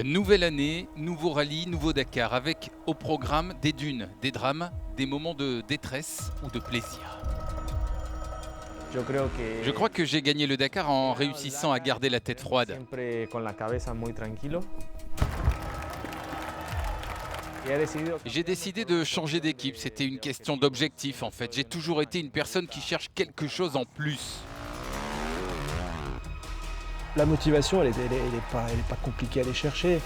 Nouvelle année, nouveau rallye, nouveau Dakar, avec au programme des dunes, des drames, des moments de détresse ou de plaisir. Je crois que j'ai gagné le Dakar en réussissant à garder la tête froide. J'ai décidé de changer d'équipe, c'était une question d'objectif en fait. J'ai toujours été une personne qui cherche quelque chose en plus. La motivation, elle est pas compliquée à aller chercher.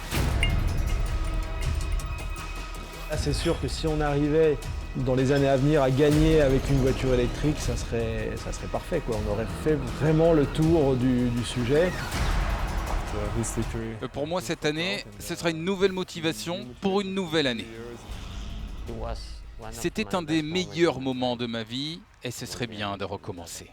Là, c'est sûr que si on arrivait dans les années à venir à gagner avec une voiture électrique, ça serait parfait, quoi. On aurait fait vraiment le tour du sujet. Pour moi cette année, ce sera une nouvelle motivation pour une nouvelle année. C'était un des meilleurs moments de ma vie et ce serait bien de recommencer.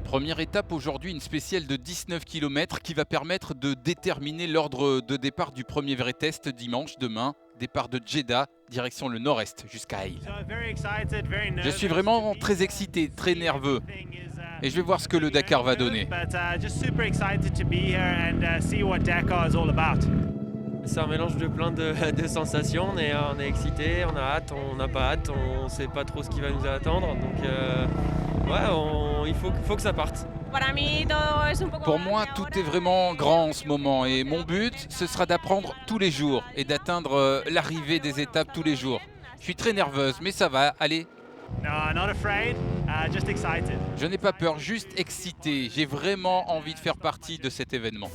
Première étape aujourd'hui, une spéciale de 19 km qui va permettre de déterminer l'ordre de départ du premier vrai test dimanche, demain. Départ de Jeddah, direction le nord-est jusqu'à Haïl. Je suis vraiment très excité, très nerveux. Et je vais voir ce que le Dakar va donner. C'est un mélange de plein de sensations. On est excité, on a hâte, on n'a pas hâte, on ne sait pas trop ce qui va nous attendre. Donc il faut que ça parte. Pour moi, tout est vraiment grand en ce moment et mon but, ce sera d'apprendre tous les jours et d'atteindre l'arrivée des étapes tous les jours. Je suis très nerveuse, mais ça va, allez. Je n'ai pas peur, juste excité. J'ai vraiment envie de faire partie de cet événement.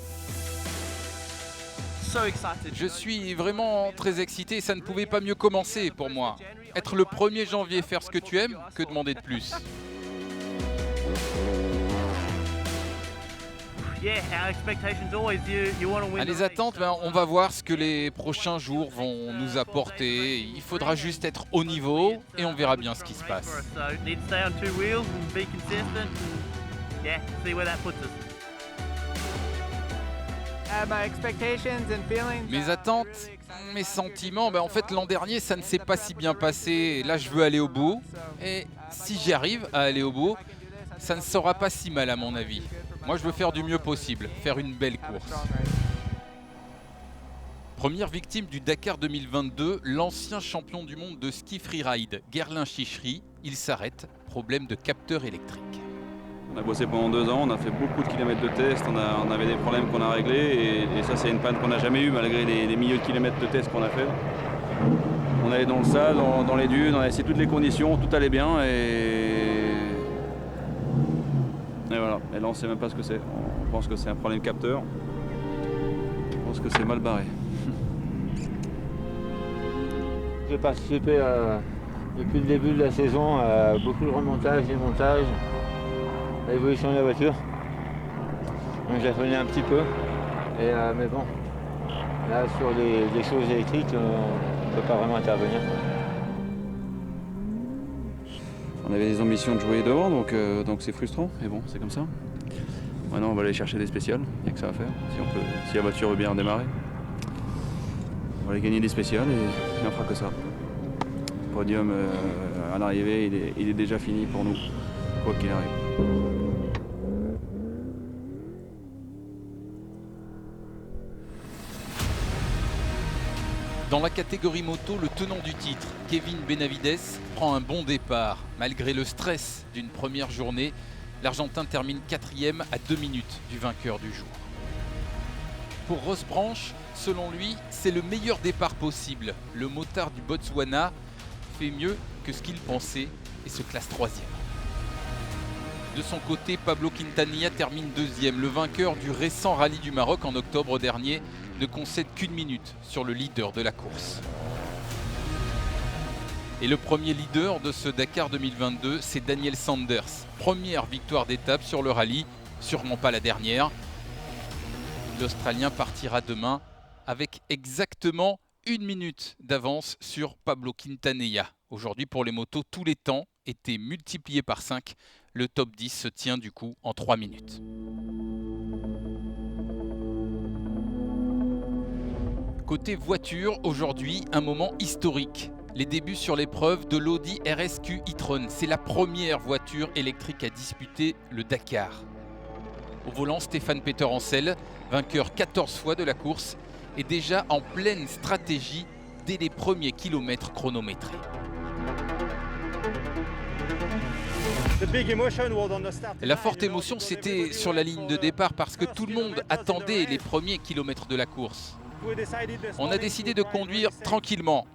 Je suis vraiment très excité, ça ne pouvait pas mieux commencer pour moi. Être le 1er janvier, faire ce que tu aimes, que demander de plus? Les attentes, on va voir ce que les prochains jours vont nous apporter. Il faudra juste être au niveau et on verra bien ce qui se passe. Mes attentes, mes sentiments, en fait l'an dernier ça ne s'est pas si bien passé. Là je veux aller au bout et si j'y arrive à aller au bout, ça ne sera pas si mal à mon avis. Moi je veux faire du mieux possible, faire une belle course. Première victime du Dakar 2022, l'ancien champion du monde de ski freeride, Guerlain Chichery. Il s'arrête, problème de capteur électrique. On a bossé pendant 2 ans, on a fait beaucoup de kilomètres de tests, on avait des problèmes qu'on a réglés et ça c'est une panne qu'on n'a jamais eue malgré les milliers de kilomètres de tests qu'on a fait. On allait dans le sable, dans les dunes, on a essayé toutes les conditions, tout allait bien et voilà. Et là on ne sait même pas ce que c'est. On pense que c'est un problème capteur. Je pense que c'est mal barré. J'ai participé depuis le début de la saison à beaucoup de remontages, démontages. L'évolution de la voiture. Donc je la connais un petit peu. Mais bon, là sur les choses électriques, on ne peut pas vraiment intervenir. On avait des ambitions de jouer devant, donc c'est frustrant, mais bon, c'est comme ça. Maintenant on va aller chercher des spéciales, il n'y a que ça à faire, si la voiture veut bien redémarrer. On va aller gagner des spéciales et on fera que ça. Le podium à l'arrivée, il est déjà fini pour nous, quoi qu'il arrive. Dans la catégorie moto, le tenant du titre, Kevin Benavides, prend un bon départ. Malgré le stress d'une première journée, l'Argentin termine 4e à 2 minutes du vainqueur du jour. Pour Ross Branch, selon lui, c'est le meilleur départ possible. Le motard du Botswana fait mieux que ce qu'il pensait et se classe 3e. De son côté, Pablo Quintanilla termine 2e. Le vainqueur du récent rallye du Maroc en octobre dernier ne concède qu'1 minute sur le leader de la course. Et le premier leader de ce Dakar 2022, c'est Daniel Sanders. Première victoire d'étape sur le rallye, sûrement pas la dernière. L'Australien partira demain avec exactement 1 minute d'avance sur Pablo Quintanilla. Aujourd'hui, pour les motos, tous les temps étaient multipliés par 5. Le top 10 se tient du coup en 3 minutes. Côté voiture, aujourd'hui, un moment historique. les débuts sur l'épreuve de l'Audi RSQ e-tron. C'est la première voiture électrique à disputer le Dakar. Au volant, Stéphane Peter Ancel, vainqueur 14 fois de la course, est déjà en pleine stratégie dès les premiers kilomètres chronométrés. La forte émotion, c'était sur la ligne de départ parce que tout le monde attendait les premiers kilomètres de la course. On a décidé de conduire tranquillement.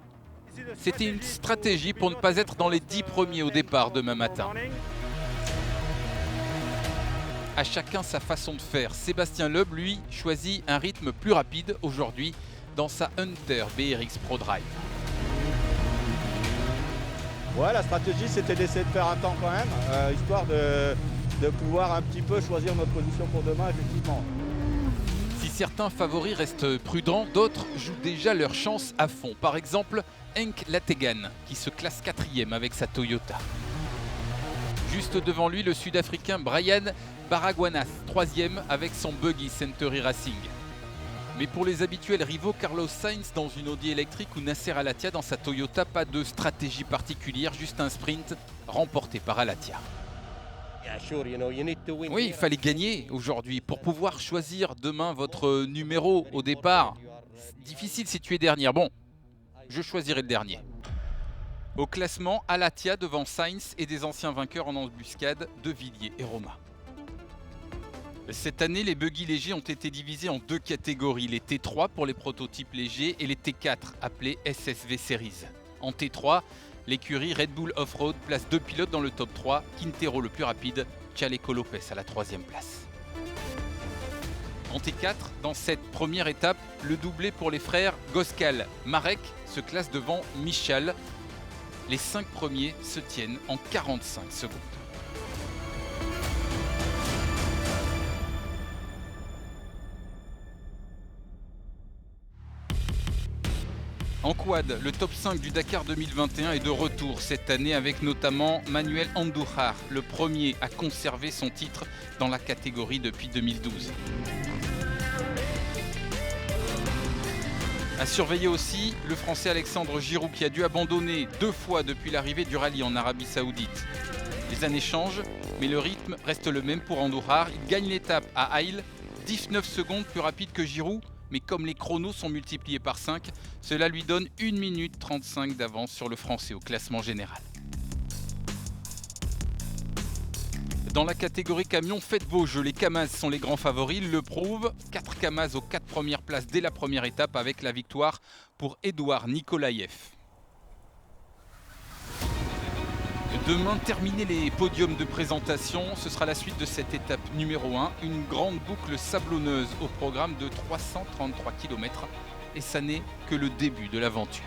C'était une stratégie pour ne pas être dans les 10 premiers au départ demain matin. À chacun sa façon de faire. Sébastien Loeb, lui, choisit un rythme plus rapide aujourd'hui dans sa Hunter BRX Pro Drive. Ouais, la stratégie, c'était d'essayer de faire un temps quand même, histoire de pouvoir un petit peu choisir notre position pour demain, effectivement. Si certains favoris restent prudents, d'autres jouent déjà leur chance à fond. Par exemple, Henk Lategan, qui se classe 4e avec sa Toyota. Juste devant lui, le Sud-Africain Brian Baragwanas, 3e avec son buggy Century Racing. Mais pour les habituels rivaux, Carlos Sainz dans une Audi électrique ou Nasser Al-Attiyah dans sa Toyota, pas de stratégie particulière, juste un sprint remporté par Al-Attiyah. Oui, il fallait gagner aujourd'hui pour pouvoir choisir demain votre numéro au départ. C'est difficile si tu es dernière. Bon, je choisirai le dernier. Au classement, Al-Attiyah devant Sainz et des anciens vainqueurs en embuscade, De Villiers et Roma. Cette année, les buggy légers ont été divisés en 2 catégories, les T3 pour les prototypes légers et les T4 appelés SSV Series. En T3, l'écurie Red Bull Off-Road place 2 pilotes dans le top 3, Quintero le plus rapide, Chaleco Lopez à la 3e place. En T4, dans cette première étape, le doublé pour les frères Goskal Marek se classe devant Michal. Les 5 premiers se tiennent en 45 secondes. En quad, le top 5 du Dakar 2021 est de retour cette année avec notamment Manuel Andújar, le premier à conserver son titre dans la catégorie depuis 2012. À surveiller aussi le Français Alexandre Giroud qui a dû abandonner 2 fois depuis l'arrivée du rallye en Arabie Saoudite. Les années changent, mais le rythme reste le même pour Andújar. Il gagne l'étape à Haïl, 19 secondes plus rapide que Giroud. Mais comme les chronos sont multipliés par 5, cela lui donne 1 minute 35 d'avance sur le Français au classement général. Dans la catégorie camion, faites vos jeux. Les Kamaz sont les grands favoris, ils le prouvent. 4 Kamaz aux 4 premières places dès la première étape avec la victoire pour Edouard Nikolaïev. Demain, terminer les podiums de présentation, ce sera la suite de cette étape numéro 1, une grande boucle sablonneuse au programme de 333 km et ça n'est que le début de l'aventure.